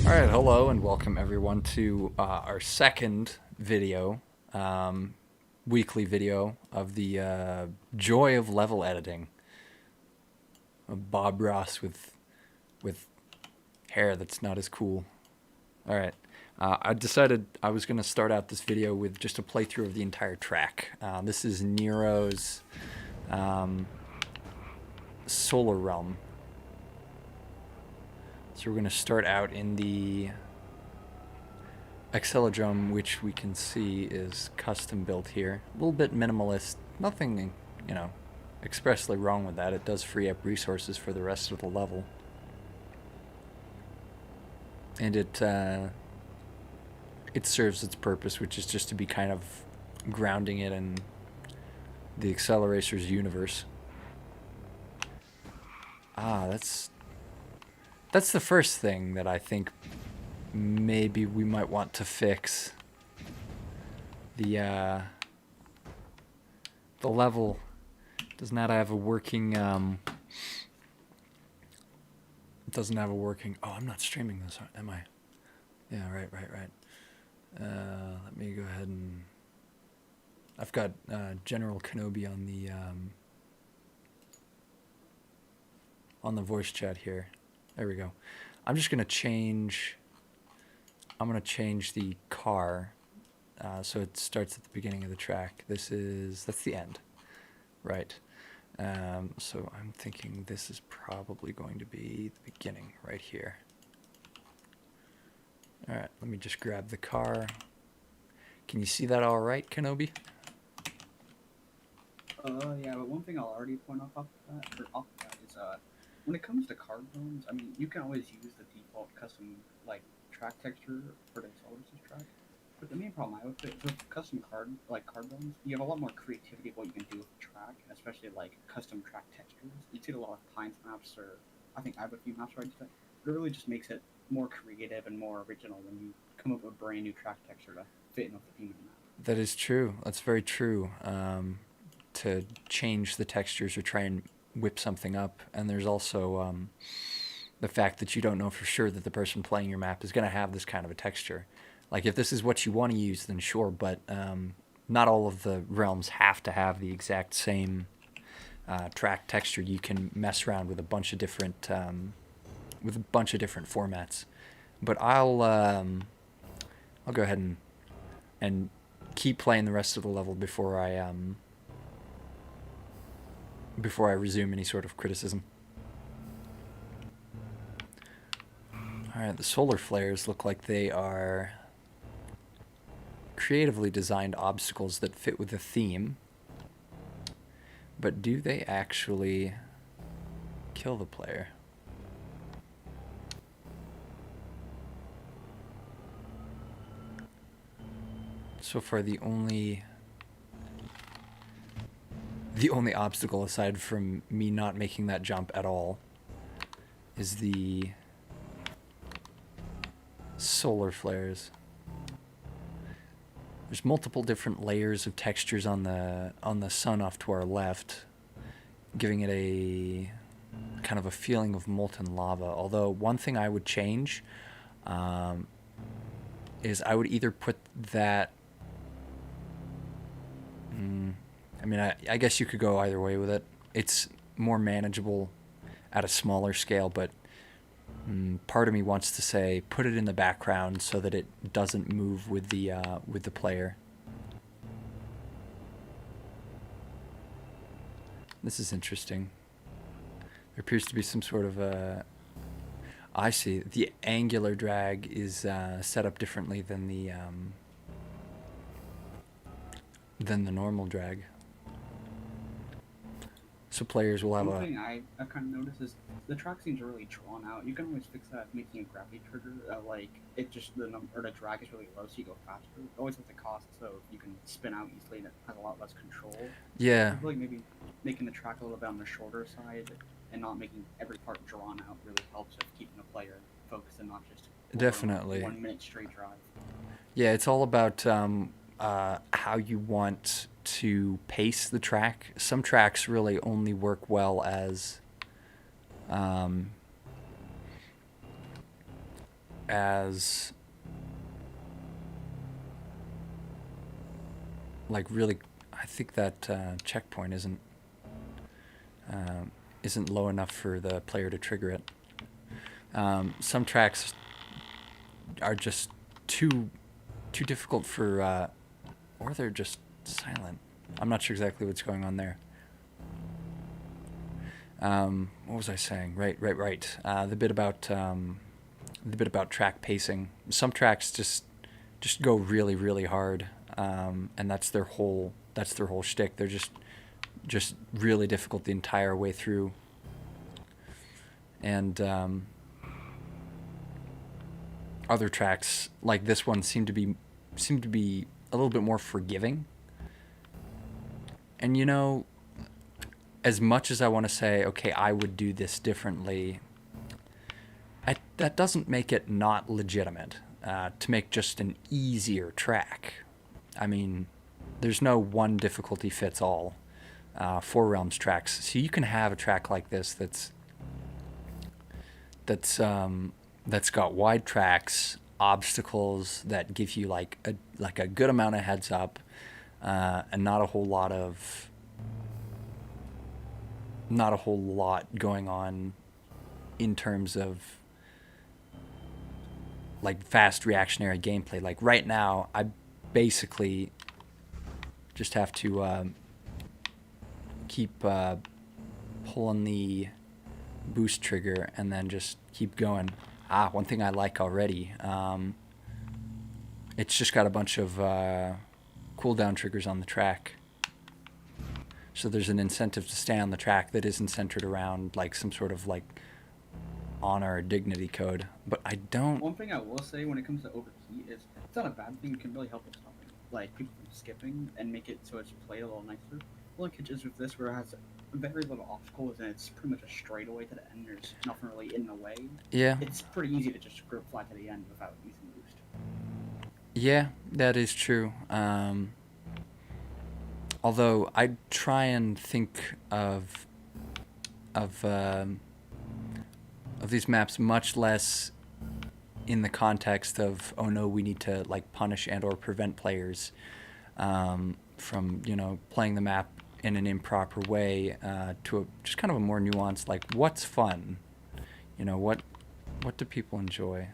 Alright, hello and welcome everyone to our second video, weekly video of the joy of level editing. Bob Ross with hair that's not as cool. Alright, I decided I was going to start out this video with just a playthrough of the entire track. This is Nero's Solar Realm. So we're going to start out in the Accelodrome, which we can see is custom built here. A little bit minimalist. Nothing, expressly wrong with that. It does free up resources for the rest of the level. And it serves its purpose, which is just to be kind of grounding it in the Accelerator's universe. That's the first thing that I think maybe we might want to fix. The level does not have a working oh, I'm not streaming this, am I? Yeah, right. Let me go ahead and I've got General Kenobi on the voice chat here. There we go. I'm going to change the car so it starts at the beginning of the track. That's the end, right? So I'm thinking this is probably going to be the beginning right here. All right, let me just grab the car. Can you see that all right, Kenobi? Yeah, but one thing I'll already point off that is when it comes to card zones, I mean, you can always use the default custom track texture for the Accelerator's track. But the main problem I would say with custom card zones, you have a lot more creativity of what you can do with the track, and especially custom track textures. You see a lot of Pines maps, or I think I have a few maps right today. But it really just makes it more creative and more original when you come up with a brand new track texture to fit in with the theme of the map. That is true. That's very true. To change the textures or try and whip something up, and there's also the fact that you don't know for sure that the person playing your map is going to have this kind of a texture. Like, if this is what you want to use, then sure, but not all of the realms have to have the exact same track texture. You can mess around with a bunch of different formats. But I'll go ahead and keep playing the rest of the level before I resume any sort of criticism. Alright, the solar flares look like they are creatively designed obstacles that fit with the theme. But do they actually kill the player? So far, the only obstacle, aside from me not making that jump at all, is the solar flares. There's multiple different layers of textures on the sun off to our left, giving it a kind of a feeling of molten lava. Although one thing I would change is I would either put that. I mean, I guess you could go either way with it. It's more manageable at a smaller scale, but part of me wants to say put it in the background so that it doesn't move with the player. This is interesting. There appears to be some sort of a... I see. The angular drag is set up differently than the normal drag. So players will have One thing I kind of noticed is the track seems really drawn out. You can always fix that making a gravity trigger. It just the drag is really low, so you go faster. It always has the cost, so you can spin out easily and it has a lot less control. Yeah. I feel like maybe making the track a little bit on the shorter side and not making every part drawn out really helps with keeping the player focused and not just definitely 1 minute straight drive. Yeah, it's all about how you want to pace the track. Some tracks really only work well as as like really. I think that checkpoint isn't low enough for the player to trigger it. Some tracks are just too difficult for, or they're just silent. I'm not sure exactly what's going on there. What was I saying? Right. The bit about track pacing. Some tracks just go really really hard, and that's their whole shtick. They're just really difficult the entire way through, and other tracks like this one seem to be a little bit more forgiving. And as much as I want to say, okay, I would do this differently, that doesn't make it not legitimate to make just an easier track. I mean, there's no one difficulty fits all for Realms tracks. So you can have a track like this that's got wide tracks, obstacles that give you like a good amount of heads up, and not a whole lot going on in terms of like fast reactionary gameplay. Like right now, I basically just have to keep pulling the boost trigger and then just keep going. One thing I like already, it's just got a bunch of cooldown triggers on the track. So there's an incentive to stay on the track that isn't centered around like some sort of like honor or dignity code. But I don't. One thing I will say when it comes to overheat is it's not a bad thing. It can really help with stopping, like people from skipping and make it so it's played a little nicer. The only catch is with this where it has very little obstacles and it's pretty much a straightaway to the end. There's nothing really in the way. Yeah. It's pretty easy to just grip fly to the end without using boost. Yeah, that is true. Although I try and think of these maps much less in the context of, oh no, we need to like punish and or prevent players from playing the map in an improper way, to just kind of a more nuanced, like, what's fun, what do people enjoy.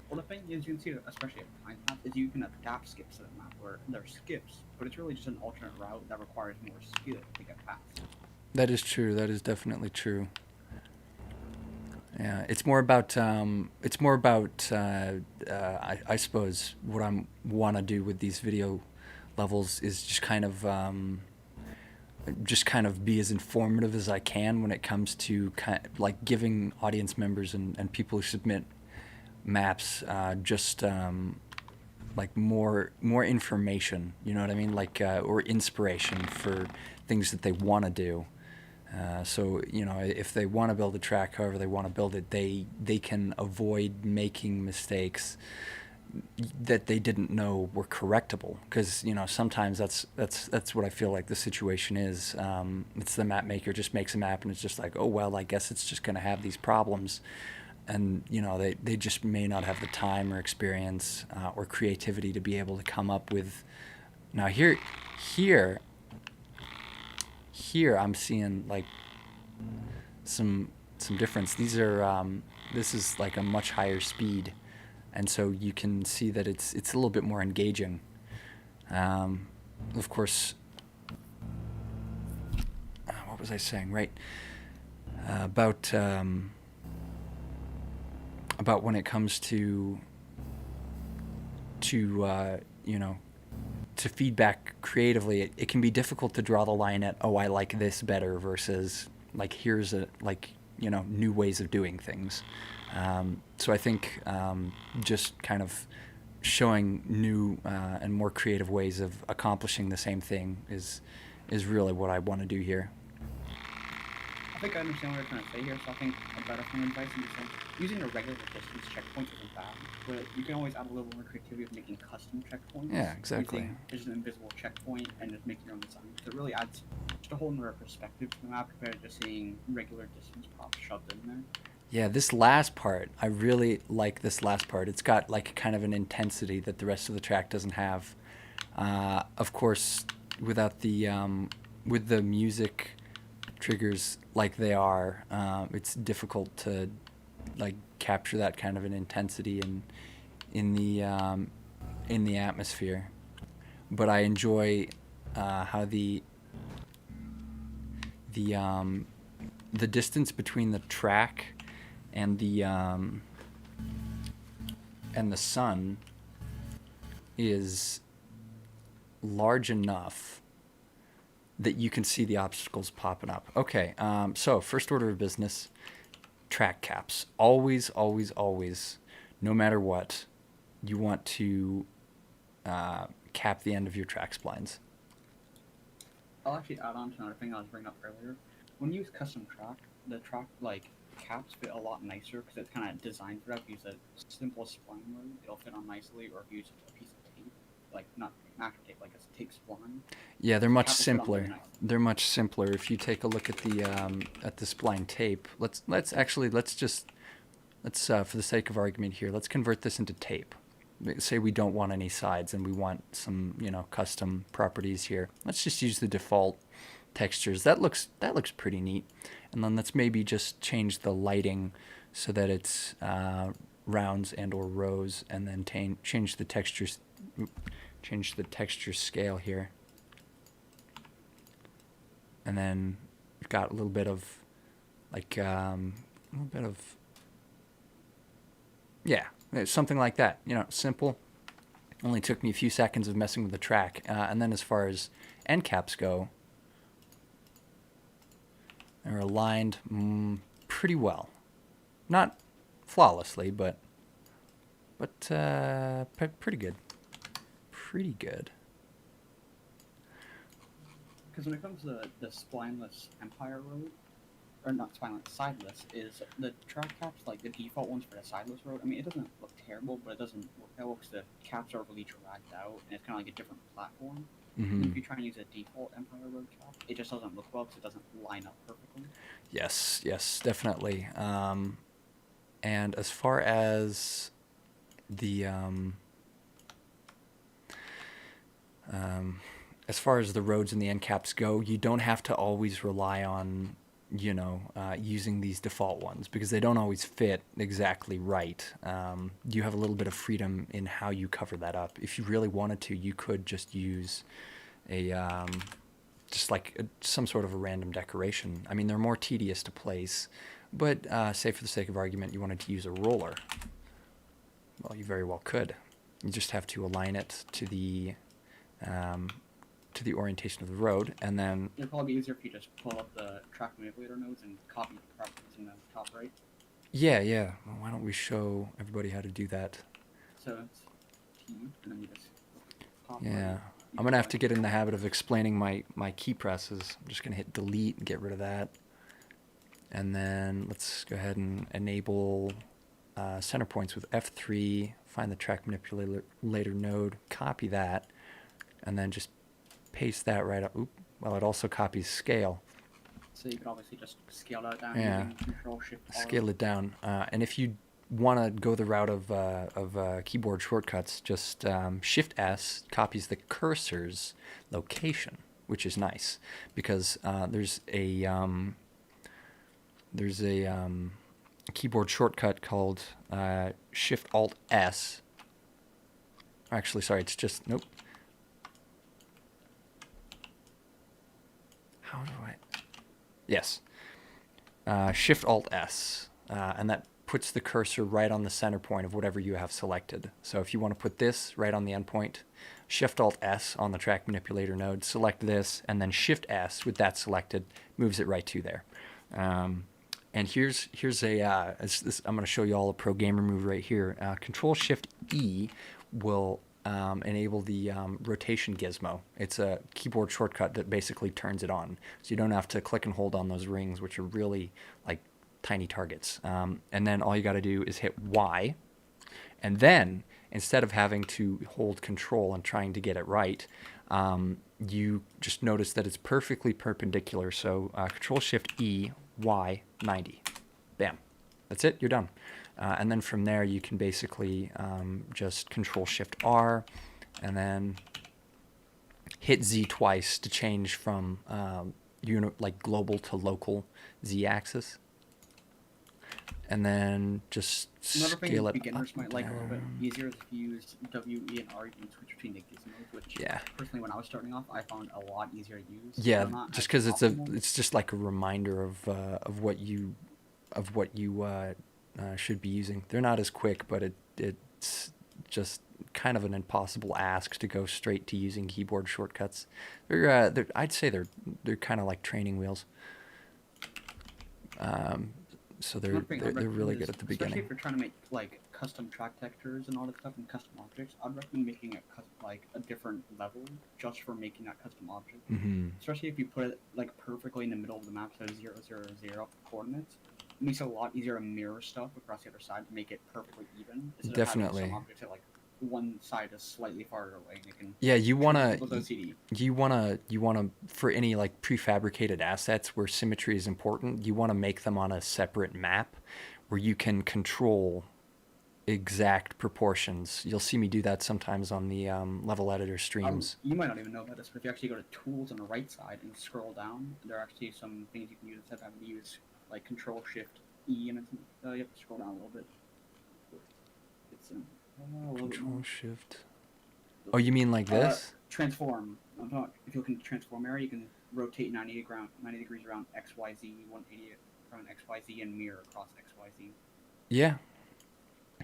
Well, the thing is, you can see, especially at Pine Map, is you can adapt skips to the map where there are skips, but it's really just an alternate route that requires more skill to get past. That is true. That is definitely true. Yeah, it's more about I suppose what I want to do with these video levels is just kind of be as informative as I can when it comes to like giving audience members and people who submit maps like more information, you know what I mean, like or inspiration for things that they want to do. So if they want to build a track however they want to build it, they can avoid making mistakes that they didn't know were correctable, because sometimes that's what I feel like the situation is. It's the map maker just makes a map and it's just like, oh well, I guess it's just going to have these problems, and they just may not have the time or experience or creativity to be able to come up with. Now here I'm seeing like some difference. These are this is like a much higher speed, and so you can see that it's a little bit more engaging. Of course, what was I saying? Right, about when it comes to to feedback creatively, it can be difficult to draw the line at, oh, I like this better, versus like, here's new ways of doing things. So I think just kind of showing new and more creative ways of accomplishing the same thing is really what I want to do here. I think I understand what you're trying to say here, so I think a better form of advice in the sense, using a regular distance checkpoint isn't bad, but you can always add a little more creativity of making custom checkpoints. Yeah, exactly. Using just an invisible checkpoint and just making your own design. So it really adds just a whole new perspective to the map compared to just seeing regular distance props shoved in there. Yeah, this last part, I really like this last part. It's got like kind of an intensity that the rest of the track doesn't have. Of course, without the with the music triggers like they are, it's difficult to like capture that kind of an intensity in the in the atmosphere. But I enjoy how the the distance between the track and the sun is large enough that you can see the obstacles popping up. Okay, so first order of business, track caps. Always, always, always, no matter what, you want to cap the end of your track splines. I'll actually add on to another thing I was bringing up earlier. When you use custom track, the track like caps fit a lot nicer because it's kind of designed for that. If you use a simple spline mode, it'll fit on nicely. Or if you use a piece of tape, like not actual tape, like a tape spline, Yeah, they're the much cap will fit on really simpler. nice. They're much simpler. If you take a look at the spline tape, let's for the sake of argument here, let's convert this into tape. Say we don't want any sides and we want some custom properties here. Let's just use the default textures. That looks pretty neat. And then let's maybe just change the lighting so that it's rounds and or rows, and then change the textures, change the texture scale here. And then we've got a little bit of like yeah, something like that. Simple. Only took me a few seconds of messing with the track. And then as far as end caps go, they're aligned pretty well. Not flawlessly, but pretty good. Pretty good. Because when it comes to the splineless Empire Road, or not spineless, sideless, is the track caps like the default ones for the sideless road. I mean, it doesn't look terrible, but it doesn't work that well because the caps are really dragged out, and it's kind of like a different platform. And if you try and use a default Empire Road cap, it just doesn't look well because it doesn't line up perfectly. Yes, definitely. And as far as the roads and the end caps go, you don't have to always rely on using these default ones because they don't always fit exactly right. You have a little bit of freedom in how you cover that up. If you really wanted to, you could just use some sort of a random decoration. I mean, they're more tedious to place, but say for the sake of argument, you wanted to use a roller. Well, you very well could. You just have to align it to the orientation of the road, and then It'd probably be easier if you just pull up the track manipulator nodes and copy the properties in the top right. yeah. Well, why don't we show everybody how to do that? So it's T, and then you just pop Yeah, right. I'm gonna have to get in the habit of explaining my key presses. I'm just gonna hit delete and get rid of that, and then let's go ahead and enable center points with F3. Find the track manipulator node, copy that, and then just paste that right up. Well, it also copies scale. So you could obviously just scale that down Yeah. using Control Shift R. Scale it down. And if you want to go the route of keyboard shortcuts, just Shift S copies the cursor's location, which is nice because there's a keyboard shortcut called Shift Alt S. Actually, sorry, it's just nope. How do I? Yes. Shift Alt S, and that puts the cursor right on the center point of whatever you have selected. So if you want to put this right on the endpoint, Shift Alt S on the track manipulator node, select this, and then Shift S with that selected moves it right to there. And here's a I'm going to show you all a pro gamer move right here. Control Shift E will enable the rotation gizmo. It's a keyboard shortcut that basically turns it on, so you don't have to click and hold on those rings, which are really like tiny targets. And then all you got to do is hit Y, and then instead of having to hold Control and trying to get it right, you just notice that it's perfectly perpendicular. So Control Shift E, Y, 90, bam. That's it. You're done. And then from there, you can basically just Control Shift R, and then hit Z twice to change from like global to local Z axis, and then just Another thing scale it beginners up might like a little bit down. easier is if you use W, E, and R, you can switch between the gizmos, which Yeah, personally, when I was starting off, I found a lot easier to use. yeah. They're not Just as because optimal. it's just like a reminder of what you should be using. They're not as quick, but it's just kind of an impossible ask to go straight to using keyboard shortcuts. I'd say they're kind of like training wheels. So Another thing I'd they're really recommend good is, at the especially beginning. if you're trying to make like custom track textures and all that stuff and custom objects, I'd recommend making like a different level just for making that custom object. Hmm. Especially if you put it like perfectly in the middle of the map, so 0, 0, 0 coordinates. It makes it a lot easier to mirror stuff across the other side to make it perfectly even, instead of having some Definitely. objects that like one side is slightly farther away and it can Yeah, trigger people's OCD. you wanna for any like prefabricated assets where symmetry is important, you want to make them on a separate map where you can control exact proportions. You'll see me do that sometimes on the level editor streams. You might not even know about this, but if you actually go to Tools on the right side and scroll down, there are actually some things you can use instead of having to use like Control Shift E, and you have to scroll down a little bit. It's a little bit Control more. Shift. Oh, you mean like this? Transform. I'm talking, if you look in the transform area, you can rotate 90 degrees around XYZ, 180 around XYZ, and mirror across XYZ. Yeah.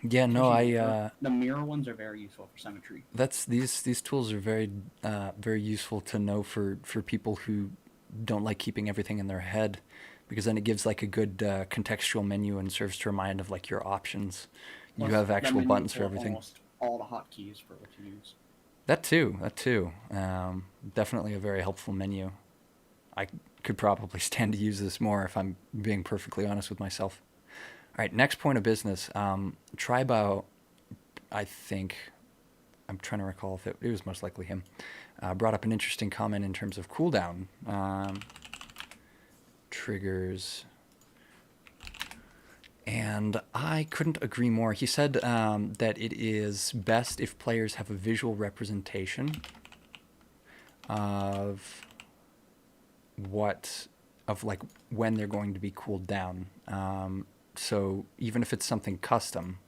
Yeah. No, The mirror ones are very useful for symmetry. that's these tools are very useful to know for people who don't like keeping everything in their head, because then it gives like a good contextual menu and serves to remind of like your options. You Plus, have that actual menu buttons will for have everything. almost all the hotkeys for what you use. That too. That too. Definitely a very helpful menu. I could probably stand to use this more if I'm being perfectly honest with myself. All right, next point of business. Tribo, I think, I'm trying to recall if it was most likely him, brought up an interesting comment in terms of cooldown. Triggers. And I couldn't agree more. He said that it is best if players have a visual representation of like when they're going to be cooled down. So even if it's something custom,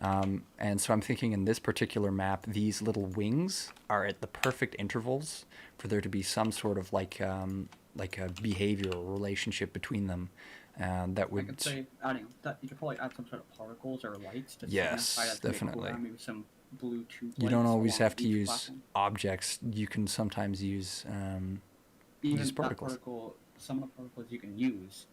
and so I'm thinking in this particular map, these little wings are at the perfect intervals for there to be some sort of like a behavior or relationship between them, and that I would. could say adding that you could probably add some sort of particles or lights to signify Yes, that's gonna be a definitely. cooldown. Maybe some Bluetooth You don't lights always along have to each use platform. objects. You can sometimes use Even that particles. particle, some of the particles you can use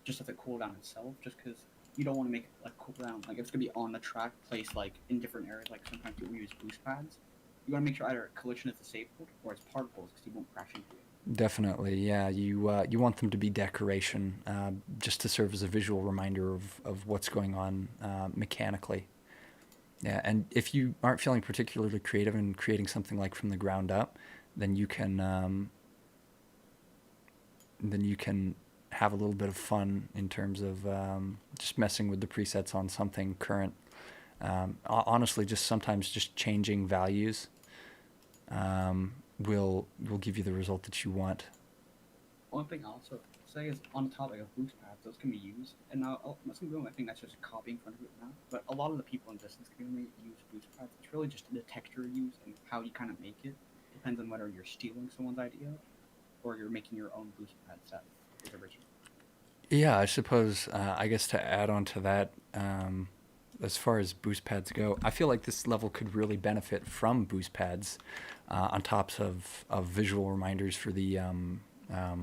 just as a cooldown itself, just because you don't want to make it like cooldown. Like if it's gonna be on the track, placed like in different areas. Like sometimes people use boost pads. You want to make sure either collision is disabled or it's particles because you won't crash into it. Definitely, yeah. You want them to be decoration, just to serve as a visual reminder of what's going on mechanically. Yeah, and if you aren't feeling particularly creative in creating something like from the ground up, then you can have a little bit of fun in terms of just messing with the presets on something current. Honestly, just sometimes just changing values will give you the result that you want. One thing I'll also say is on the topic of boost pads, those can be used. And now, some people might think that's just copying from it now, but a lot of the people in distance community use boost pads. It's really just the texture used and how you kind of make it. Depends on whether you're stealing someone's idea or you're making your own boost pad set is original. Yeah, I suppose. I guess to add on to that, as far as boost pads go, I feel like this level could really benefit from boost pads, on tops of visual reminders for the cooldown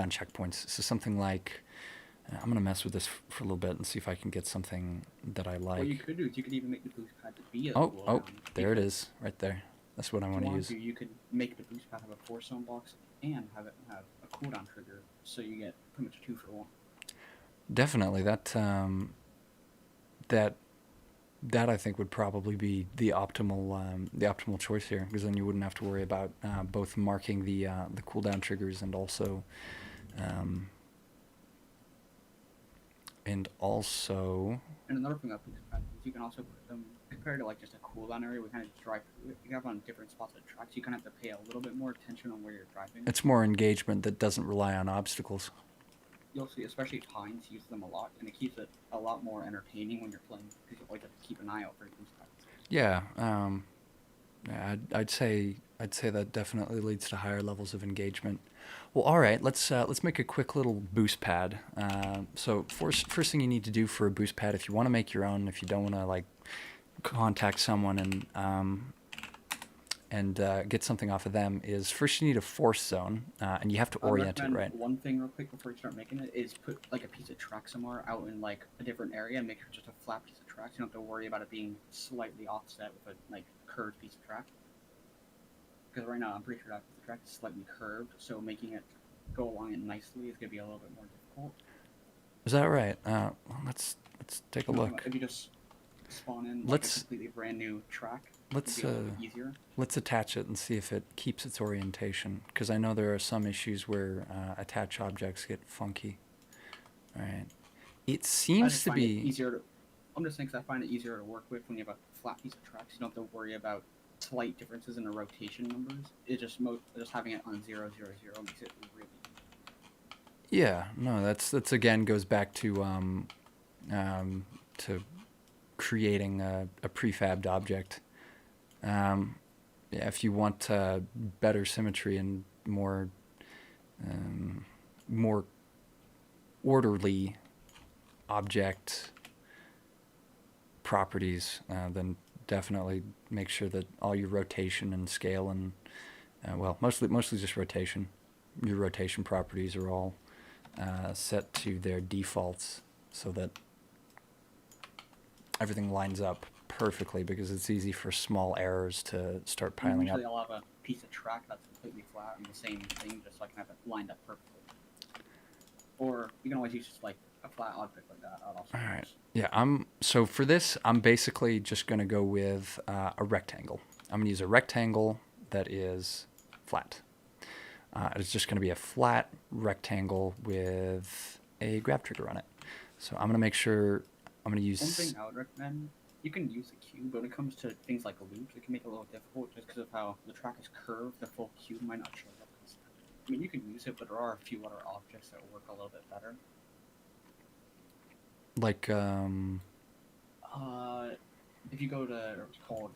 checkpoints. So something like, I'm gonna mess with this for a little bit and see if I can get something that I like. What you could do is you could even make the boost pad to be a Oh, cooldown. there it is, right there. That's what I If want you to want use. to, you could make the boost pad have a 4 zone box and have it have a cooldown trigger, so you get pretty much 2 for 1. Definitely, that that I think would probably be the optimal choice here, because then you wouldn't have to worry about both marking the cooldown triggers and also And also, And another thing about boost pads is you can also put them compared to like just a cooldown area. We kind of just drive through it. You have on different spots of the track, so you kind of have to pay a little bit more attention on where you're driving. it's more engagement that doesn't rely on obstacles. You'll see, especially Pines use them a lot, and it keeps it a lot more entertaining when you're playing because you always have to keep an eye out for boost pads. Yeah, yeah, I'd say that definitely leads to higher levels of engagement. Well, all right, let's make a quick little boost pad. So first thing you need to do for a boost pad, if you want to make your own, if you don't want to like contact someone and get something off of them, is first you need a force zone, and you have to I orient it recommend right. one thing real quick before you start making it is put like a piece of track somewhere out in like a different area and make sure it's just a flat piece of track. So you don't have to worry about it being slightly offset with a like curved piece of track. Because right now I'm pretty sure that piece of track is slightly curved, so making it go along it nicely is gonna be a little bit more difficult. Is that right? Well, let's take a You know, look. if you just spawn in like a Let's completely brand new track, it'd let's be a little bit easier. let's attach it and see if it keeps its orientation, because I know there are some issues where attach objects get funky. All right. It I seems just to find it be. easier to. I'm just saying 'cause I find it easier to work with when you have a flat piece of track. So you don't have to worry about slight differences in the rotation numbers. It just having it on 0, 0, 0 makes it really Yeah, no, that's again goes back to creating a prefabbed object. Yeah, if you want better symmetry and more orderly object properties, then definitely make sure that all your rotation and scale and well, mostly just rotation. Your rotation properties are all set to their defaults so that everything lines up perfectly, because it's easy for small errors to start piling up. usually I'll have a piece of track that's completely flat and the same thing, just so I can have it lined up perfectly. Or you can always use just like a flat object like that. I'll also All right. use. Yeah, so for this, I'm basically just going to go with a rectangle. I'm going to use a rectangle that is flat. It's just going to be a flat rectangle with a grab trigger on it. So I'm going to make sure I'm going to use. One thing I would recommend, you can use a cube, but when it comes to things like loops, it can make it a little difficult just because of how the track is curved. The full cube might not show up. I mean, you can use it, but there are a few other objects that work a little bit better. Like, If you go to what's called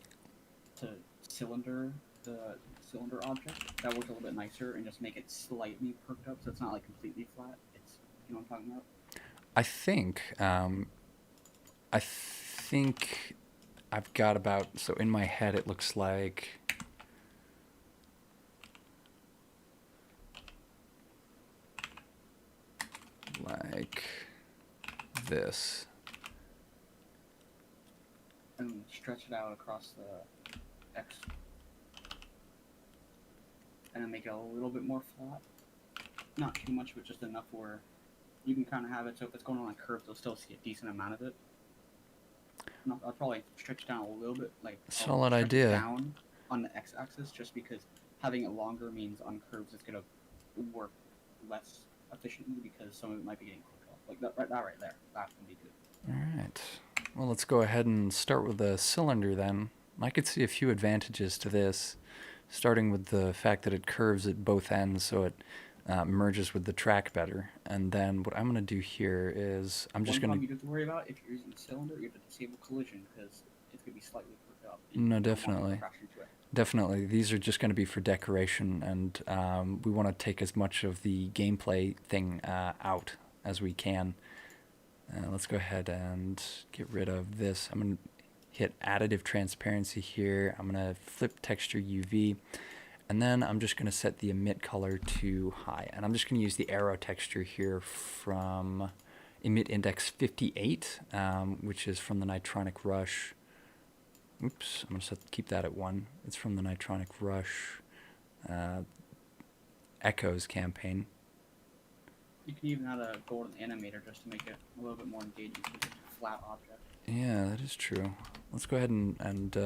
to cylinder, the cylinder object, that works a little bit nicer, and just make it slightly perked up so it's not like completely flat. It's, you know what I'm talking about? I think, I think I've got about, so in my head it looks like this. And stretch it out across the X, and then make it a little bit more flat. Not too much, but just enough where you can kind of have it so if it's going on like curves, you'll still see a decent amount of it. I'll probably stretch it down a little bit, like Solid stretch it idea. down on the x-axis, just because having it longer means on curves it's gonna work less efficiently because some of it might be getting clipped off. Like that right there, that can be good. All right. Well, let's go ahead and start with the cylinder then. I could see a few advantages to this, starting with the fact that it curves at both ends, so it merges with the track better. And then what I'm going to do here is I'm just One going problem to. you have to worry about if you're using the cylinder, you have to disable collision because it's gonna be slightly clipped up. No, You don't want to definitely. crash into it. Definitely. These are just going to be for decoration, and we want to take as much of the gameplay thing out as we can. Let's go ahead and get rid of this. I'm going to hit additive transparency here. I'm going to flip texture UV. And then I'm just going to set the emit color to high. And I'm just going to use the arrow texture here from emit index 58, which is from the Nitronic Rush. Oops, I'm going to keep that at 1. It's from the Nitronic Rush Echoes campaign. You can even add a golden animator just to make it a little bit more engaging because it's a flat object. Yeah, that is true. Let's go ahead and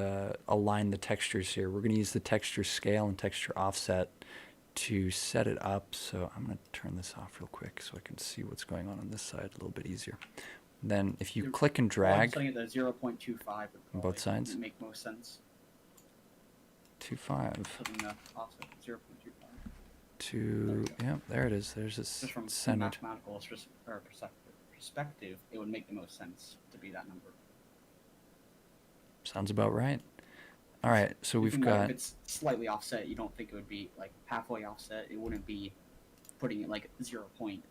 align the textures here. We're going to use the texture scale and texture offset to set it up. So I'm going to turn this off real quick so I can see what's going on this side a little bit easier. Then if you click and drag setting it to 0.25 on both sides, make most sense. 2.5. Setting the offset 0.25. Yeah, there it is. There's this just from centered. Mathematical perspective, it would make the most sense to be that number. Sounds about right. All right, so we've got. If it's slightly offset, you don't think it would be like halfway offset. It wouldn't be putting it like 0.87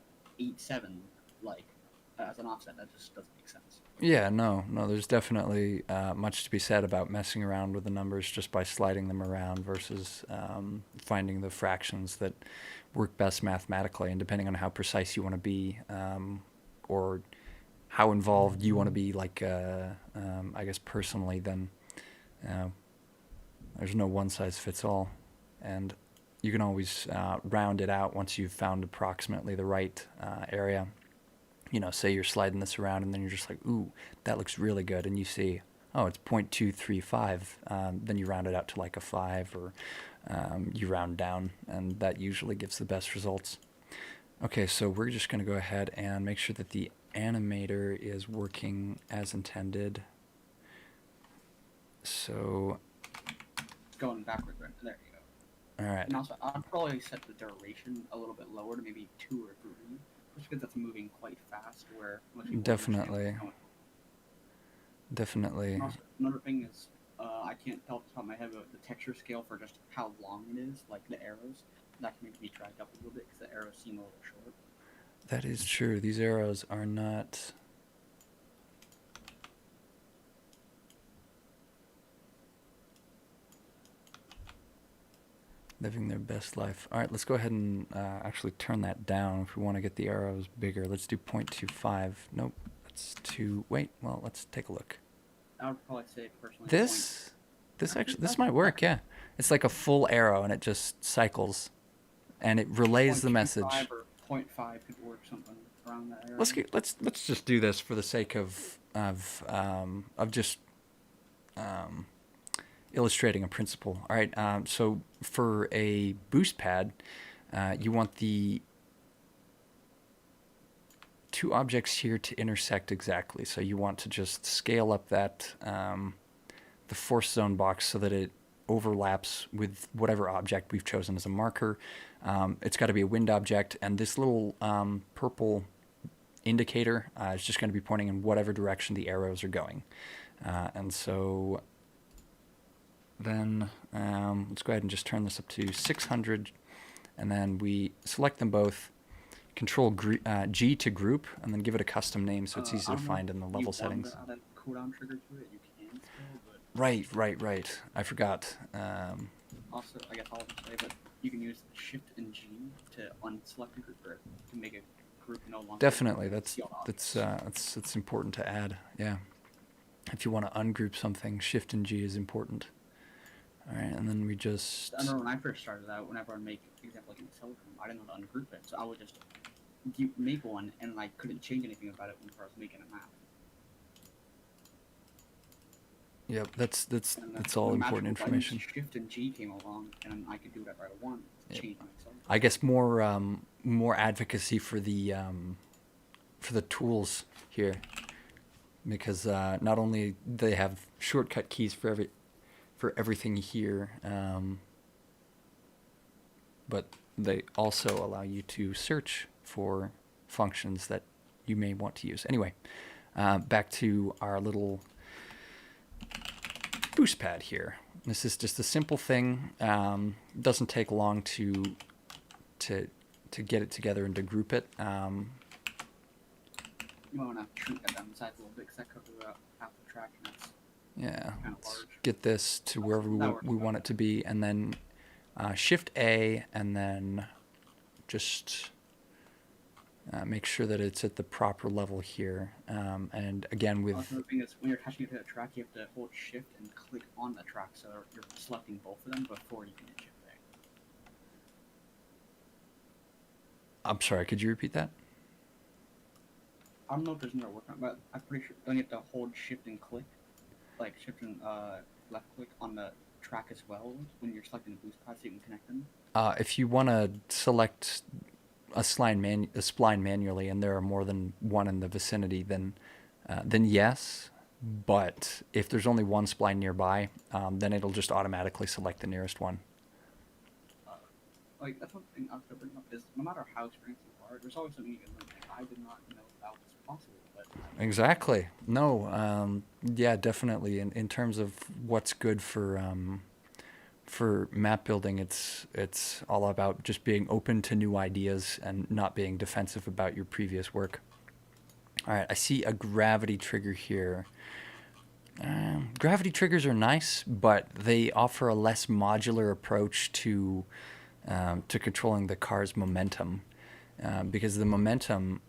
like as an offset. That just doesn't make sense. Yeah, no. There's definitely much to be said about messing around with the numbers just by sliding them around versus finding the fractions that work best mathematically. And depending on how precise you want to be, or how involved you want to be, like I guess personally, then there's no one size fits all, and you can always round it out once you've found approximately the right area. Say you're sliding this around and then you're just like, ooh, that looks really good. And you see, oh, it's 0.235. Then you round it out to like a 5, or you round down, and that usually gives the best results. Okay, so we're just going to go ahead and make sure that the animator is working as intended. So going backwards, right? There you go. All right. And also, I'll probably set the duration a little bit lower to maybe 2 or 3. Just because that's moving quite fast, where most people Definitely. Also, another thing is, I can't tell off the top of my head, but the texture scale for just how long it is, like the arrows, that can maybe be dragged up a little bit because the arrows seem a little short. That is true. These arrows are not. Living their best life. All right, let's go ahead and actually turn that down if we want to get the arrows bigger. Let's do 0.25. Nope, that's 2. Wait, well, let's take a look. I would probably say personally. This might work. Yeah, it's like a full arrow and it just cycles, and it relays the message. 0.5 could work, something around that area. Let's just do this for the sake of just illustrating a principle. All right, so for a boost pad, you want the 2 objects here to intersect exactly. So you want to just scale up that the force zone box so that it overlaps with whatever object we've chosen as a marker. It's got to be a wind object, and this little purple indicator is just going to be pointing in whatever direction the arrows are going. And so then let's go ahead and just turn this up to 600, and then we select them both, Control G to group, and then give it a custom name so it's easy to find in the level settings. Add a cooldown trigger to it, you can still, but... Right. I forgot. Also, I guess I'll say, but you can use Shift and G to unselect a group, or to make a group no longer... Definitely, that's important to add, yeah. If you want to ungroup something, Shift and G is important. All right, and then we just... I remember when I first started out, whenever I make, for example, like in Silicon, I didn't know how to ungroup it, so I would just make one, and I couldn't change anything about it whenever I was making a map. Yep, that's all important information. Shift and G came along, and I could do whatever I want to change myself. I guess more advocacy for the tools here, because not only do they have shortcut keys for everything here, but they also allow you to search for functions that you may want to use. Anyway, back to our little boost pad here. This is just a simple thing. Doesn't take long to get it together and to group it. You might want to shrink that down the sides a little bit because that covers about half the track, and that's kind of large. Get this to wherever we want it to be, and then Shift A, and then just make sure that it's at the proper level here. And again, with... Also, the thing is, when you're attaching it to a track, you have to hold Shift and click on the track, so you're selecting both of them before you can hit Shift A. I'm sorry, could you repeat that? I don't know if there's another work on it, but I'm pretty sure don't you have to hold Shift and click? Like Shift and left click on the track as well when you're selecting the boost pads so you can connect them? If you want to select a spline manually, and there are more than one in the vicinity, then yes. But if there's only one spline nearby, then it'll just automatically select the nearest one. Uh, like that's one thing I was gonna bring up is no matter how experienced you are, there's always something you can learn. Like I did not know that was possible, but I learned it. Exactly. No. Yeah, definitely. In terms of what's good for map building, it's all about just being open to new ideas and not being defensive about your previous work. All right, I see a gravity trigger here. Gravity triggers are nice, but they offer a less modular approach to controlling the car's momentum, because the momentum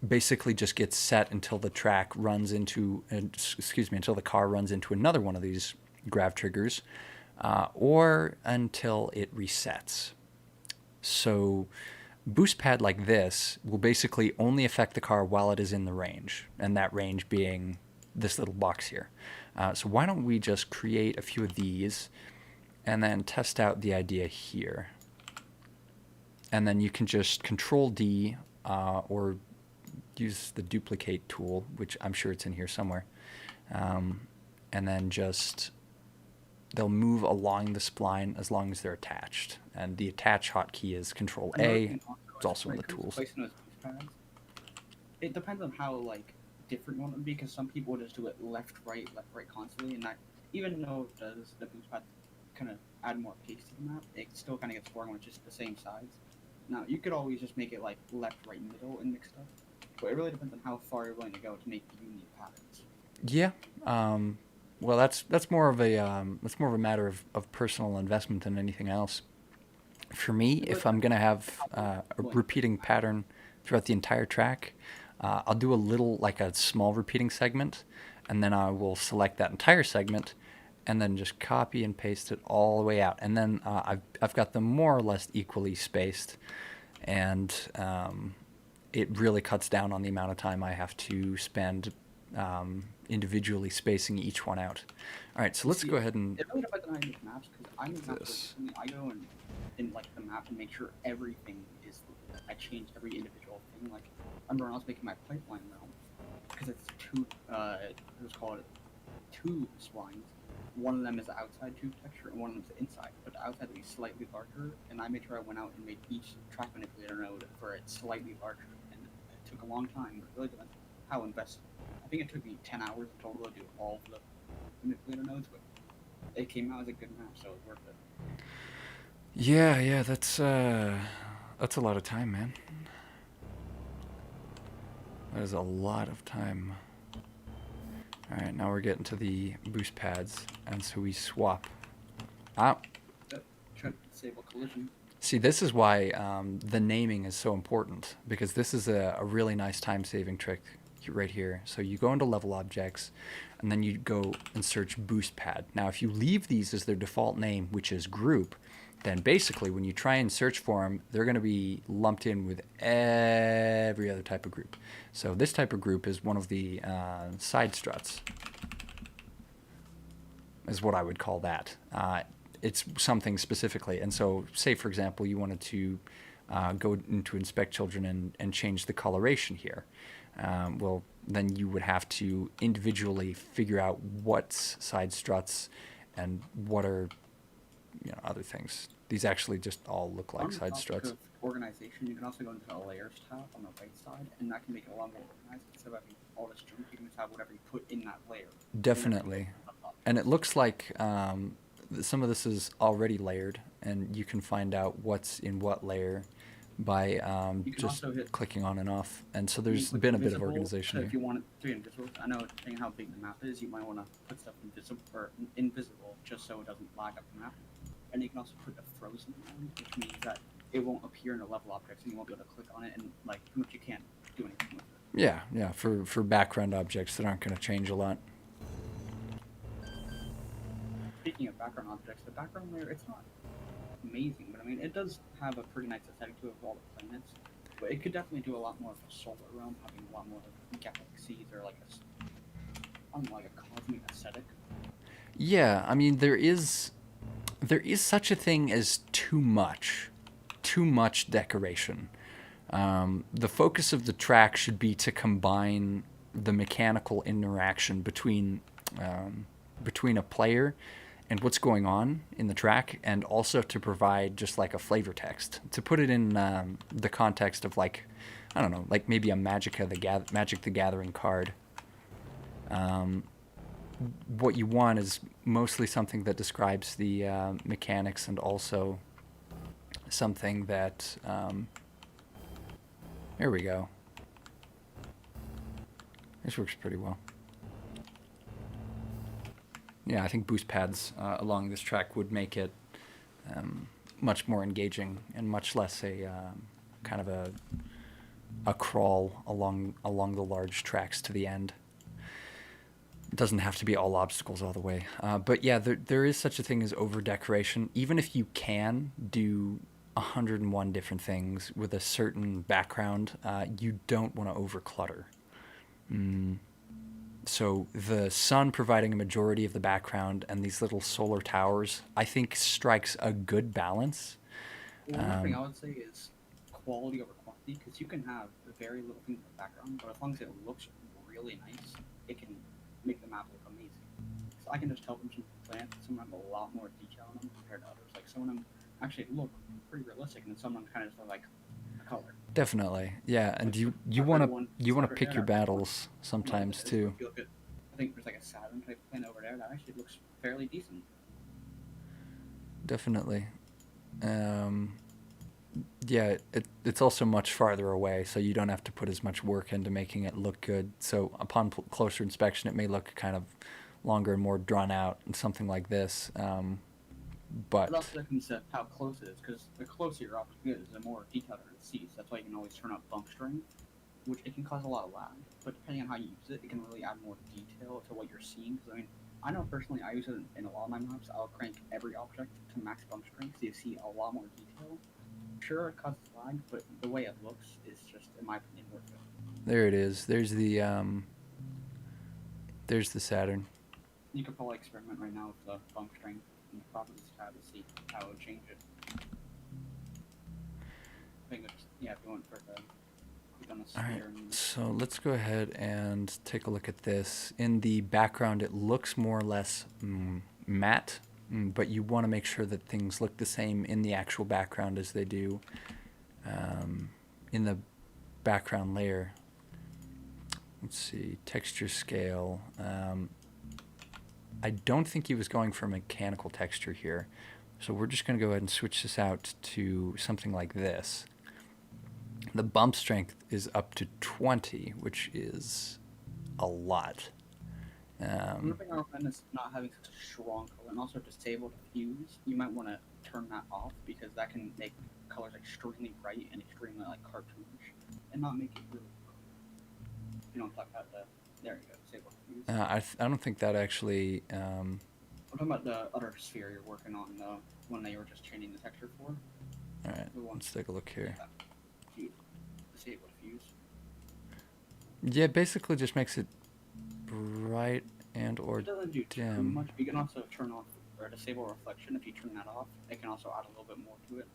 basically just gets set until the track runs into, until the car runs into another one of these grav triggers, or until it resets. So boost pad like this will basically only affect the car while it is in the range, and that range being this little box here. So why don't we just create a few of these and then test out the idea here. And then you can just Control D, or use the duplicate tool, which I'm sure it's in here somewhere. And then just, they'll move along the spline as long as they're attached. And the attach hotkey is Control Another A. thing also It's is also when in it the comes to tools. placing those boost pads, it depends on how like different you want it to be. Because some people just do it left, right, constantly, and that even though it does the boost pad kind of add more pace to the map, it still kind of gets boring when it's just the same size. Now you could always just make it like left, right, middle, and mixed up, but it really depends on how far you're willing to go to make unique patterns. Yeah. Well, that's more of a matter of personal investment than anything else. For me, It really if I'm depends gonna on have how a willing to repeating pattern throughout the entire track, I'll do a little, like a small repeating segment, and then I will select that entire segment, and then just copy and paste it all the way out. And then I've got them more or less equally spaced, and it really cuts down on the amount of time I have to spend individually spacing each one out. All right, so You let's see, go ahead and it really depends on how you make maps, because I make maps really this. differently. I go in like the map and make sure everything is. I change every individual thing. Like I remember when I was making my pipeline realm, because it's two. Let's call it two splines. One of them is the outside tube texture, and one of them is the inside. But the outside would be slightly larger, and I made sure I went out and made each track manipulator node for it slightly larger. And it took a long time, but it really depends how invested. I think it took me 10 hours in total to do all of the manipulator nodes, but it came out as a good map, so it was worth it. Yeah, that's a lot of time, man. That is a lot of time. All right, now we're getting to the boost pads, and so we swap. Ah, Yep. Try to disable collision. see, this is why the naming is so important, because this is a really nice time-saving trick right here. So you go into level objects, and then you go and search boost pad. Now, if you leave these as their default name, which is group, then basically when you try and search for them, they're going to be lumped in with every other type of group. So this type of group is one of the side struts, is what I would call that. It's something specifically. And so, say, for example, you wanted to go into inspect children and change the coloration here. Well, then you would have to individually figure out what's side struts and what are other things. These actually just all look like On the side topic struts. of organization, you can also go into the layers tab on the right side, and that can make it a lot more organized. Instead of having all this junk, you can just have whatever you put in that layer. Definitely. And it looks like some of this is already layered, and you can find out what's in what layer by You can just also hit clicking on and off. And so you can there's click been a bit of invisible, organization so if here. you want it to be invisible, I know depending on how big the map is, you might want to put stuff invisible just so it doesn't lag up the map. And you can also put a frozen one, which means that it won't appear in the level objects and you won't be able to click on it, and like pretty much you can't do anything with it. Yeah, for background objects that aren't going to change a lot. Speaking of background objects, the background layer, it's not amazing, but I mean it does have a pretty nice aesthetic to it with all the planets. But it could definitely do a lot more of a solar realm, having a lot more of galaxies or like a cosmic aesthetic. Yeah, I mean there is such a thing as too much decoration. The focus of the track should be to combine the mechanical interaction um, between a player and what's going on in the track, and also to provide just like a flavor text. To put it in the context of like, I don't know, like maybe a Magic the Gathering card. Um, what you want is mostly something that describes the mechanics, and also something that here we go. This works pretty well. Yeah, I think boost pads along this track would make it um, much more engaging and much less a kind of a crawl along the large tracks to the end. It doesn't have to be all obstacles all the way. But yeah, there is such a thing as over decoration. Even if you can do 101 different things with a certain background, you don't want to over clutter. Mm. So the sun providing a majority of the background and these little solar towers, I think, strikes a good balance. Well, one thing Um, I would say is quality over quantity, because you can have very little thing in the background, but as long as it looks really nice, it can make the map look amazing. So I can just tell from some plants, some have a lot more detail in them compared to others. Like some of them actually look pretty realistic, and then some of them kind of just look like a color. Definitely, yeah, and Like you I've want heard to one you want slide to right pick there your that looks fun. battles No, it sometimes is. too. If you look at, I think there's like a Saturn type plant over there that actually looks fairly decent. Definitely. Um, yeah, it's also much farther away, so you don't have to put as much work into making it look good. So upon closer inspection, it may look kind of longer and more drawn out, and something like this. But But also depends on how close it is, because the closer your object is, the more detailed it sees. That's why you can always turn up bump strength, which it can cause a lot of lag. But depending on how you use it, it can really add more detail to what you're seeing. Because I mean, I know personally, I use it in a lot of my maps. I'll crank every object to max bump strength, so you see a lot more detail. Sure, it causes lag, but the way it looks is just, in my opinion, worth it. there it is. There's the Saturn. You could probably experiment right now with the bump strength in the properties tab to see how it would change it. I think it's, yeah, if you want for the click on the All right, sphere and so let's go ahead and take a look at this. In the background, it looks more or less matte, but you want to make sure that things look the same in the actual background as they do in the background layer. Let's see, texture scale. I don't think he was going for mechanical texture here, so we're just going to go ahead and switch this out to something like this. The bump strength is up to 20, which is a lot. another Um, thing I recommend is not having such a strong color, and also disable diffuse. You might want to turn that off because that can make colors extremely bright and extremely like cartoonish, and not make it really. If you don't talk about the, there you go, disable diffuse. I don't think that actually. I'm talking about the other sphere you're working on, the one that you were just changing the texture for. All right, The one let's take a look here. that you disable diffuse. Yeah, it basically just makes it bright and or It doesn't do too dim. much. You can also turn off or disable reflection. If you turn that off, it can also add a little bit more to it.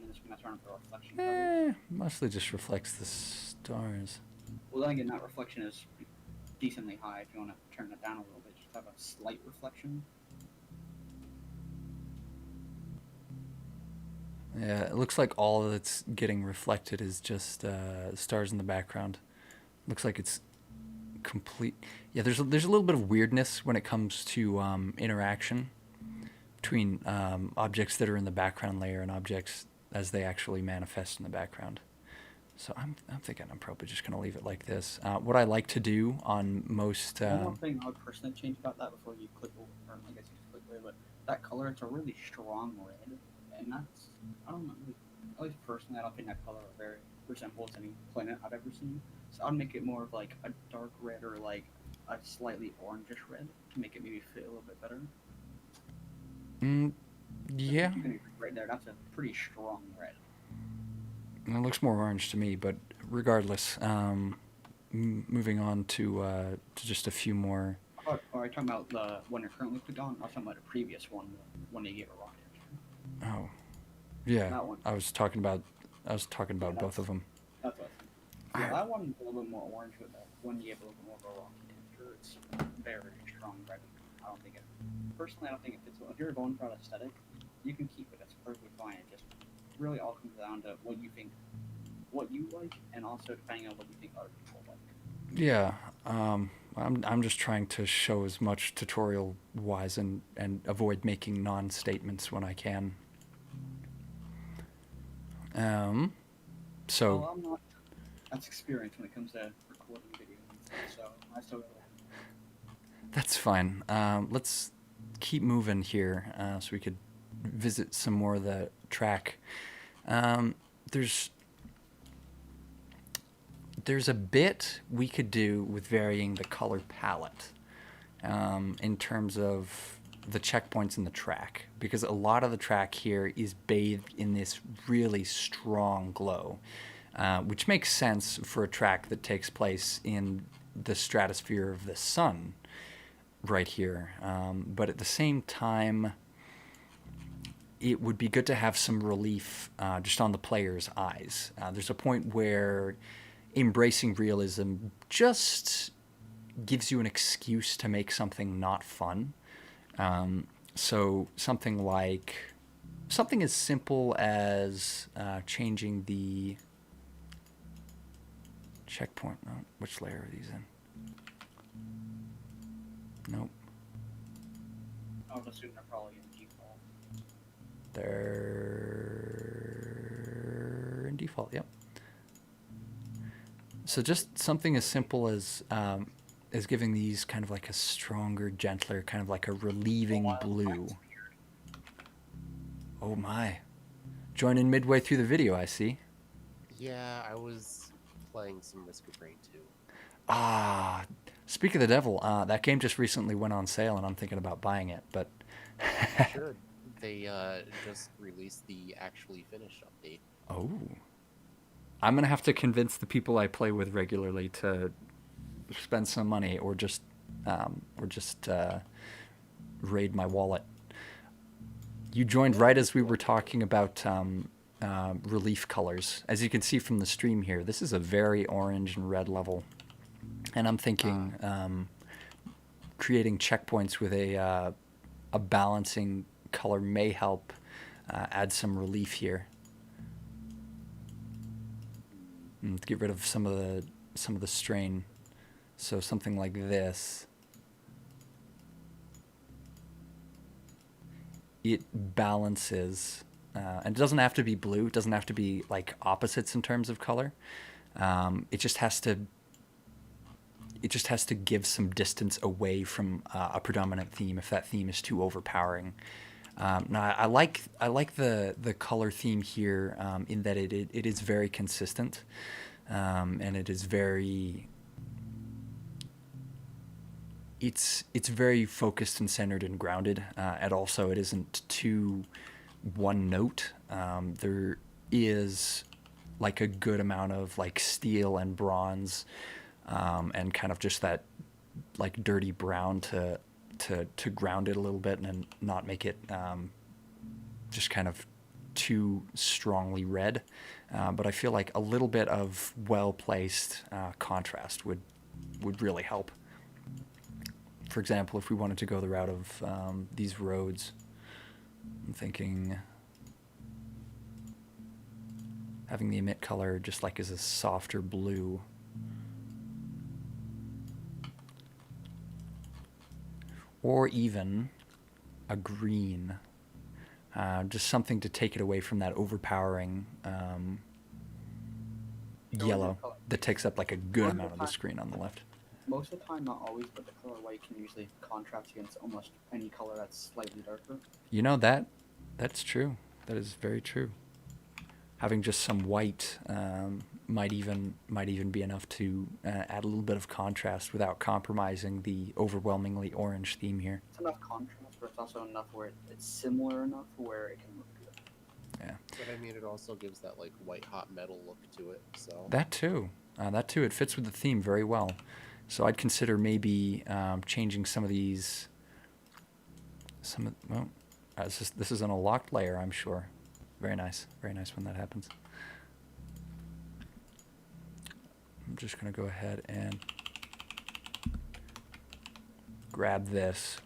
And it's going to turn up the reflection colors. Mostly just reflects the stars. Well, then again, that reflection is decently high. If you want to turn it down a little bit, just have a slight reflection. Yeah, it looks like all that's getting reflected is just stars in the background. Looks like it's complete. Yeah, there's a little bit of weirdness when it comes to interaction between objects that are in the background layer and objects as they actually manifest in the background. So I'm thinking I'm probably just gonna leave it like this. What I like to do on most One more thing I would personally change about that before you click over, or I guess you just click away, but that color, it's a really strong red, and that's, I don't know, at least personally, I don't think that color very resembles any planet I've ever seen. So I'd make it more of like a dark red or like a slightly orangish red to make it maybe fit a little bit better. mm, But yeah, you can right there, that's a pretty strong red. it looks more orange to me, but regardless, moving on to just a few more Are you talking about the one you're currently put on? I was talking about the previous one, the one they gave a rock texture. Oh, yeah. That one. I was talking about Yeah, both of them. that's what I was thinking. Yeah, that one's a little bit more orange, but that one you gave a little bit more of a rocky texture. It's very strong red. I don't think it. Personally, I don't think it fits well. If you're going for an aesthetic, you can keep it. It's perfectly fine. It just really all comes down to what you think, what you like, and also depending on what you think other people like. Yeah. I'm just trying to show as much tutorial wise and avoid making non-statements when I can. Um, so Well, I'm not. That's experience when it comes to recording videos and stuff. So I still gotta that's fine. Let's keep moving here so we could visit some more of the track. Um, there's there's a bit we could do with varying the color palette in terms of the checkpoints in the track, because a lot of the track here is bathed in this really strong glow, which makes sense for a track that takes place in the stratosphere of the sun right here. But at the same time, it would be good to have some relief just on the player's eyes. There's a point where embracing realism just gives you an excuse to make something not fun. So something as simple as changing the checkpoint. Oh, which layer are these in? Nope. I would assume they're probably in default. They're in default. Yep. So just something as simple as giving these kind of like a stronger, gentler, kind of like a relieving blue. Oh my. Join in midway through the video, I see. Yeah, I was playing some Risk of Rain 2. Ah, speak of the devil, that game just recently went on sale and I'm thinking about buying it, but... Sure, they just released the actually finished update. Oh. I'm going to have to convince the people I play with regularly to spend some money or just raid my wallet. You joined right as we were talking about relief colors. As you can see from the stream here, this is a very orange and red level. And I'm thinking creating checkpoints with a balancing color may help add some relief here. And get rid of some of the strain. So something like this. It balances, and it doesn't have to be blue. It doesn't have to be like opposites in terms of color. It just has to give some distance away from a predominant theme if that theme is too overpowering. Now I like the color theme here in that it is very consistent, and it is very. It's very focused and centered and grounded, and also it isn't too one note. There is like a good amount of like steel and bronze, and kind of just that like dirty brown to ground it a little bit and not make it just kind of too strongly red. But I feel like a little bit of well-placed contrast would really help. For example, if we wanted to go the route of these roads, I'm thinking having the emit color just like as a softer blue. Or even a green. Just something to take it away from that overpowering yellow that takes up like a good amount of the screen on the left. Most of the time, not always, but the color white can usually contrast against almost any color that's slightly darker. You know, that's true. That is very true. Having just some white might even be enough to add a little bit of contrast without compromising the overwhelmingly orange theme here. It's enough contrast, but it's also enough where it's similar enough where it can look good. Yeah. But I mean, it also gives that like white hot metal look to it. So That too. It fits with the theme very well. So I'd consider maybe changing some of these. Well, this is in a locked layer, I'm sure. Very nice when that happens. I'm just going to go ahead and grab this.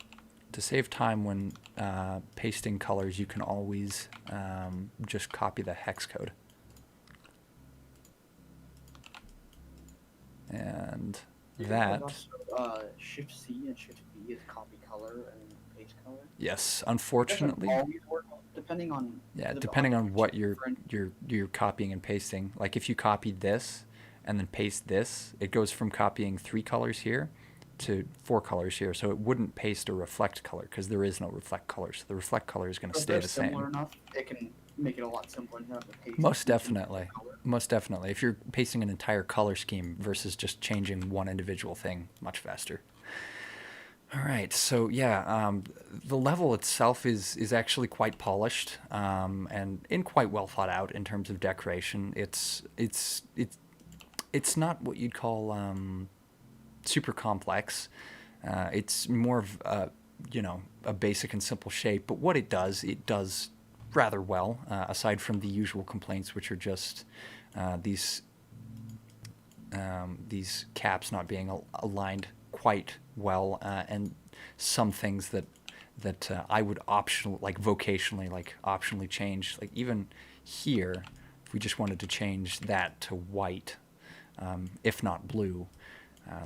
To save time when pasting colors, you can always just copy the hex code. And that, Shift C and Shift V is copy color and paste color. yes, It unfortunately. doesn't always work, depending on Depending on what different- you're copying and pasting. Like if you copied this and then paste this, it goes from copying 3 colors here to 4 colors here. So it wouldn't paste or reflect color because there is no reflect color. So the reflect color is going to If stay they're the similar same. enough, it can make it a lot simpler and have to paste. Most each definitely. color. Most definitely. If you're pasting an entire color scheme versus just changing one individual thing, much faster. All right, so yeah, the level itself is actually quite polished and quite well thought out in terms of decoration. It's not what you'd call super complex. It's more of a basic and simple shape. But what it does rather well. Aside from the usual complaints, which are just these caps not being aligned quite well, and some things that I would vocationally change. Like even here, if we just wanted to change that to white, if not blue,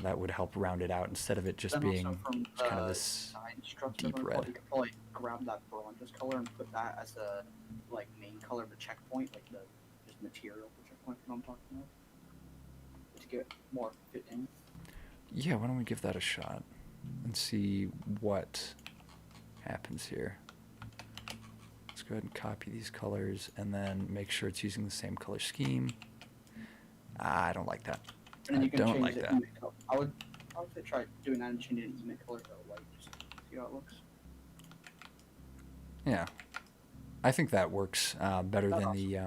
that would help round it out instead of it just Then being also from kind of the this side structure, deep red. you could probably grab that bronze color and put that as the main color of the checkpoint, like the just material for checkpoint that I'm talking about, to get more fit in. Yeah, why don't we give that a shot and see what happens here. Let's go ahead and copy these colors and then make sure it's using the same color scheme. I don't like that. And then I you can don't change like the that. emit color. I would say try doing that and changing the emit color to white, just see how it looks. Yeah, I think that works better That than also the You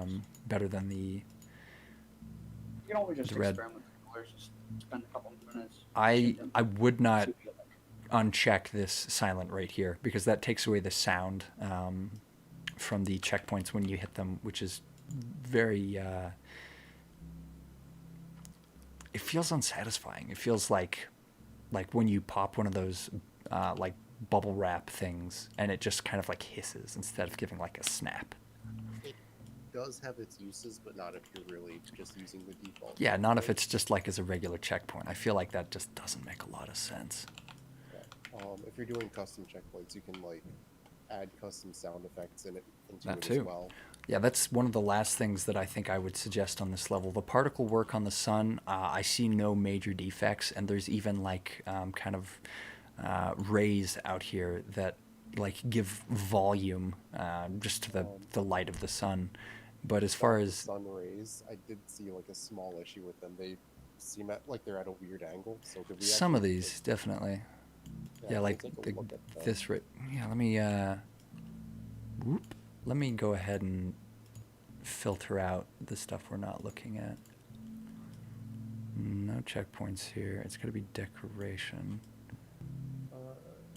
can always just the red. experiment with the colors, just spend a couple of minutes. I change them, would not see what you like. uncheck this silent right here because that takes away the sound from the checkpoints when you hit them, which is very. It feels unsatisfying. It feels like when you pop one of those like bubble wrap things and it just kind of like hisses instead of giving like a snap. It does have its uses, but not if you're really just using the default. Yeah, not if it's just like as a regular checkpoint. I feel like that just doesn't make a lot of sense. Yeah. If you're doing custom checkpoints, you can like add custom sound effects in it into That it too. as well. Yeah, that's one of the last things that I think I would suggest on this level. The particle work on the sun, I see no major defects, and there's even like kind of rays out here that like give volume just to the light of the sun. But as far as sun rays, I did see like a small issue with them. They seem like they're at a weird angle. So could we some of actually these definitely, yeah, we'll like take a look at them. this right. Yeah, let me go ahead and filter out the stuff we're not looking at. No checkpoints here. It's going to be decoration.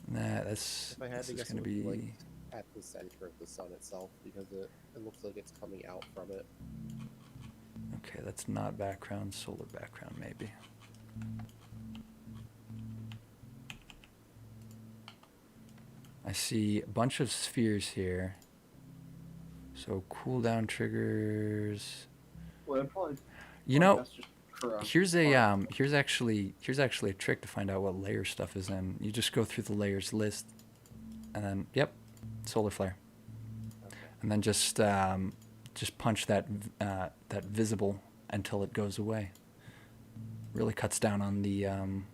Nah, this If I had to is guess, going it to would be. like at the center of the sun itself because it looks like it's coming out from it. Okay, that's not background. Solar background, maybe. I see a bunch of spheres here. So cooldown triggers. Well, probably. You know, That's just for, here's actually a trick to find out what layer stuff is in. You just go through the layers list, and then solar flare, Okay. and then just punch that visible until it goes away. Really cuts down on the on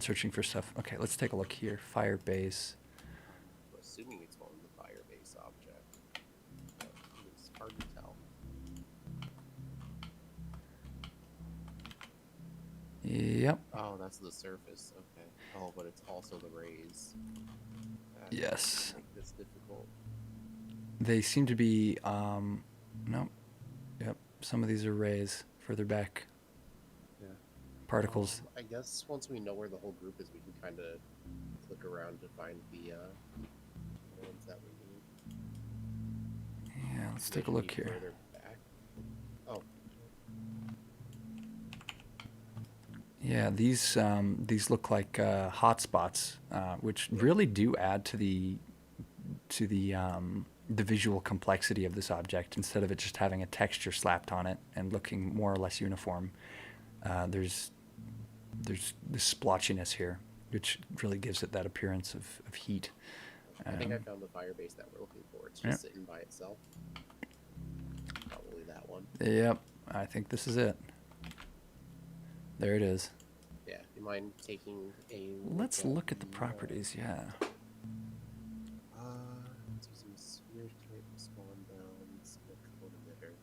searching for stuff. Okay, let's take a look here. Fire base. I'm assuming it's one of the fire base object. But it's hard to tell. Yep. Oh, that's the surface. Okay. Oh, but it's also the rays. That Yes. Make this difficult. They seem to be no. Yep. Some of these are rays further back. Yeah. particles. I guess once we know where the whole group is, we can kind of click around to find the ones that we need. Yeah, let's They take a should look be here. further back. Oh, Yeah, these look like hotspots, which really do add to the visual complexity of this object. Instead of it just having a texture slapped on it and looking more or less uniform, there's this splotchiness here, which really gives it that appearance of heat. I think I found the fire base that we're looking for. It's just Yep. sitting by itself. Probably that one. Yep, I think this is it. There it is. Yeah, you mind taking a Let's look at the the, properties, yeah. Let's use some sphere type spawn bounds, code emitter.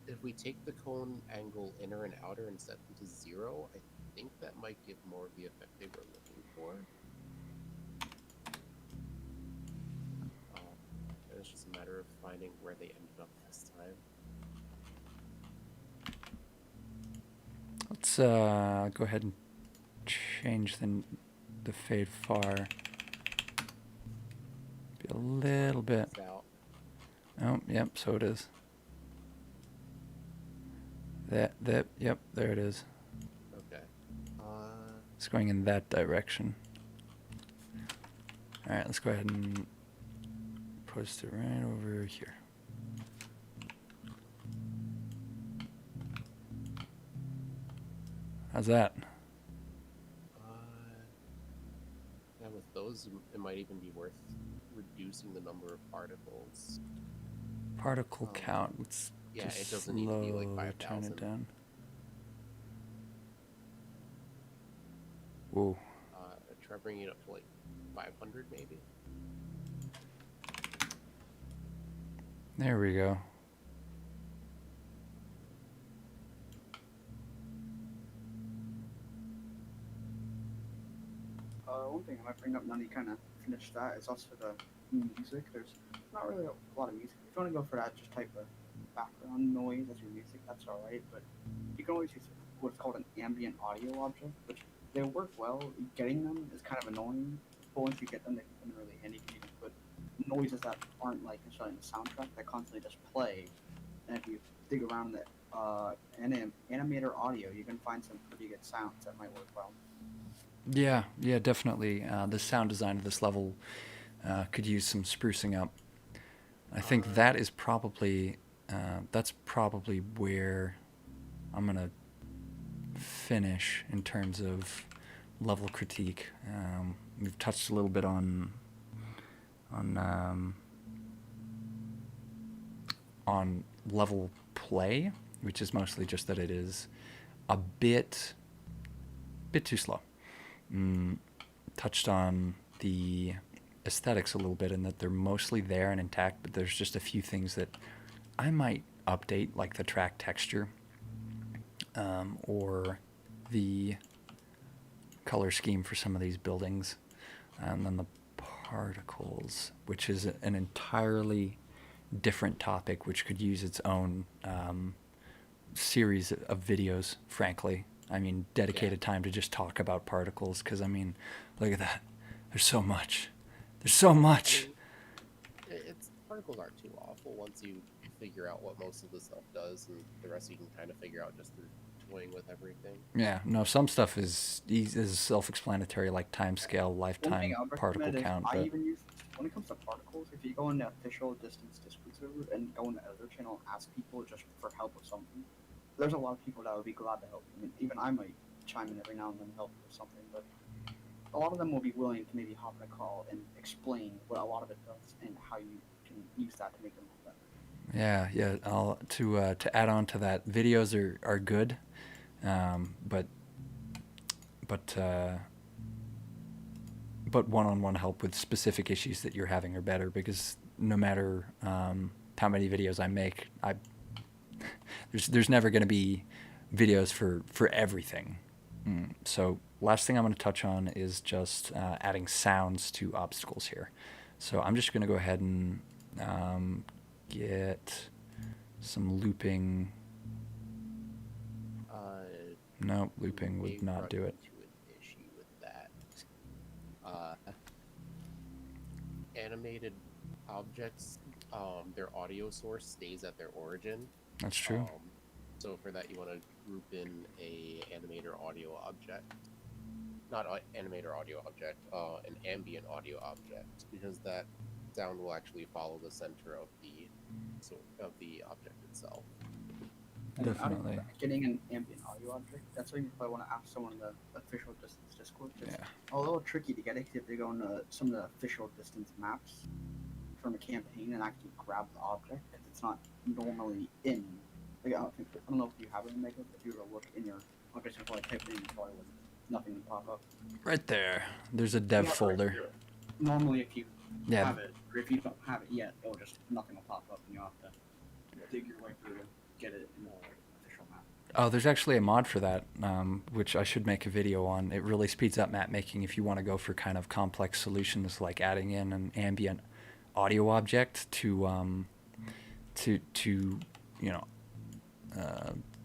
If we take the cone angle inner and outer and set them to 0, I think that might give more of the effect they were looking for. It's just a matter of finding where they ended up this time. Let's go ahead and change the fade far. Be a little bit. It's out. Oh, yep, so it is. Yep, there it is. Okay. It's going in that direction. Alright, let's go ahead and post it right over here. How's that? Yeah, with those, it might even be worth reducing the number of particles. Particle count. Let's Yeah, just it doesn't need to be like slowly turn 5,000. it down. Whoa. Try bringing it up to like 500 maybe. There we go. One thing I might bring up now that you kind of finished that is also the music. There's not really a lot of music. If you want to go for that, just type of background noise as your music. That's all right. But you can always use what's called an ambient audio object, which they work well. Getting them is kind of annoying, but once you get them, they can really handy. You can put noises that aren't like necessarily in the soundtrack that constantly just play. And if you dig around the animator audio, you can find some pretty good sounds that might work well. Yeah, definitely. The sound design of this level could use some sprucing up. I think that is probably that's probably where I'm gonna finish in terms of level critique. We've touched a little bit on level play, which is mostly just that it is a bit too slow. Touched on the aesthetics a little bit and that they're mostly there and intact, but there's just a few things that I might update, like the track texture or the color scheme for some of these buildings, and then the particles, which is an entirely different topic which could use its own series of videos, frankly. I mean, dedicated time to just talk about particles, because, I mean, look at that. There's so much. There's so much. I mean, particles aren't too awful once you figure out what most of the stuff does, and the rest you can kind of figure out just through toying with everything. Yeah, no, some stuff is self-explanatory, like time scale, One lifetime, thing I'll particle recommend is count. I But even use when it comes to particles. If you go in the official distance disclosure and go in the other channel and ask people just for help with something, there's a lot of people that would be glad to help. I mean, even I might chime in every now and then and help with something, but a lot of them will be willing to maybe hop on a call and explain what a lot of it does and how you can use that to make them better. yeah, I'll to add on to that, videos are good, but one-on-one help with specific issues that you're having are better, because no matter how many videos I make, there's never going to be videos for everything. So last thing I'm going to touch on is just adding sounds to obstacles here. So I'm just going to go ahead and get some looping. No, looping may would not run do it. into an issue with that. Animated objects, their audio source stays at their origin. That's true. So for that, you want to group in a animator audio object, not animator audio object, an ambient audio object, because that sound will actually follow the center of the object itself. And Definitely. Getting an ambient audio object, that's why you probably want to ask someone in the official distance Discord. It's Yeah. a little tricky to get it 'cause you have to go into some of the official distance maps from a campaign and actually grab the object because it's not normally in. Like, I don't know if you have it in Mega, but if you were to look in your object and probably type it in, you probably would nothing would pop up. Right there. There's a dev Yeah, folder. Normally, if you Yeah. have it, or if you don't have it yet, it'll just nothing will pop up, and you'll have to dig your way through to get it in the official map. Oh, there's actually a mod for that, which I should make a video on. It really speeds up map making if you want to go for kind of complex solutions, like adding in an ambient audio object to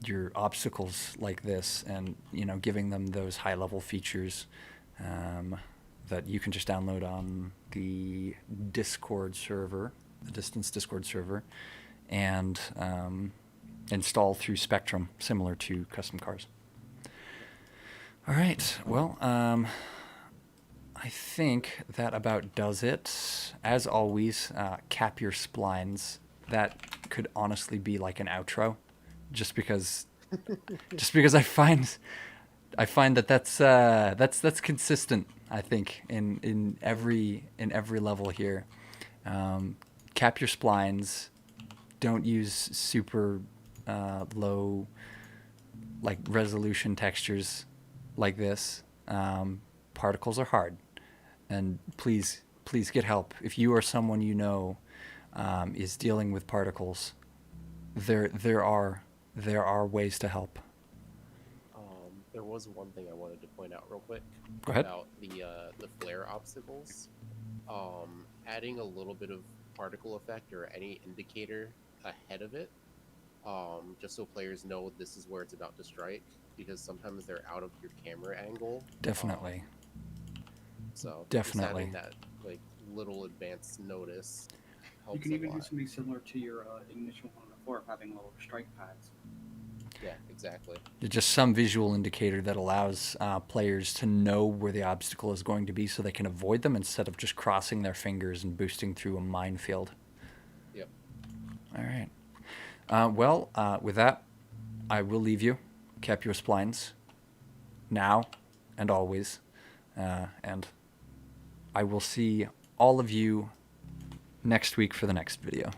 your obstacles like this, and giving them those high level features that you can just download on the Discord server, the Distance Discord server, and install through Spectrum, similar to custom cars. All right. Well, I think that about does it. As always, cap your splines. That could honestly be like an outro, just because I find that's consistent. I think in every level here. Cap your splines. Don't use super low like resolution textures like this. Particles are hard, and please get help if you or someone you know is dealing with particles. There are ways to help. There was one thing I wanted to point out real quick. Go ahead. About the flare obstacles. Adding a little bit of particle effect or any indicator ahead of it, just so players know this is where it's about to strike, because sometimes they're out of your camera angle. Definitely. So Definitely. just having that like little advanced notice helps You can even a do lot. something similar to your ignition 104 of having little strike pads. Yeah, exactly. Just some visual indicator that allows players to know where the obstacle is going to be, so they can avoid them instead of just crossing their fingers and boosting through a minefield. Yep. All right. With that, I will leave you. Cap your splines now and always. And I will see all of you next week for the next video.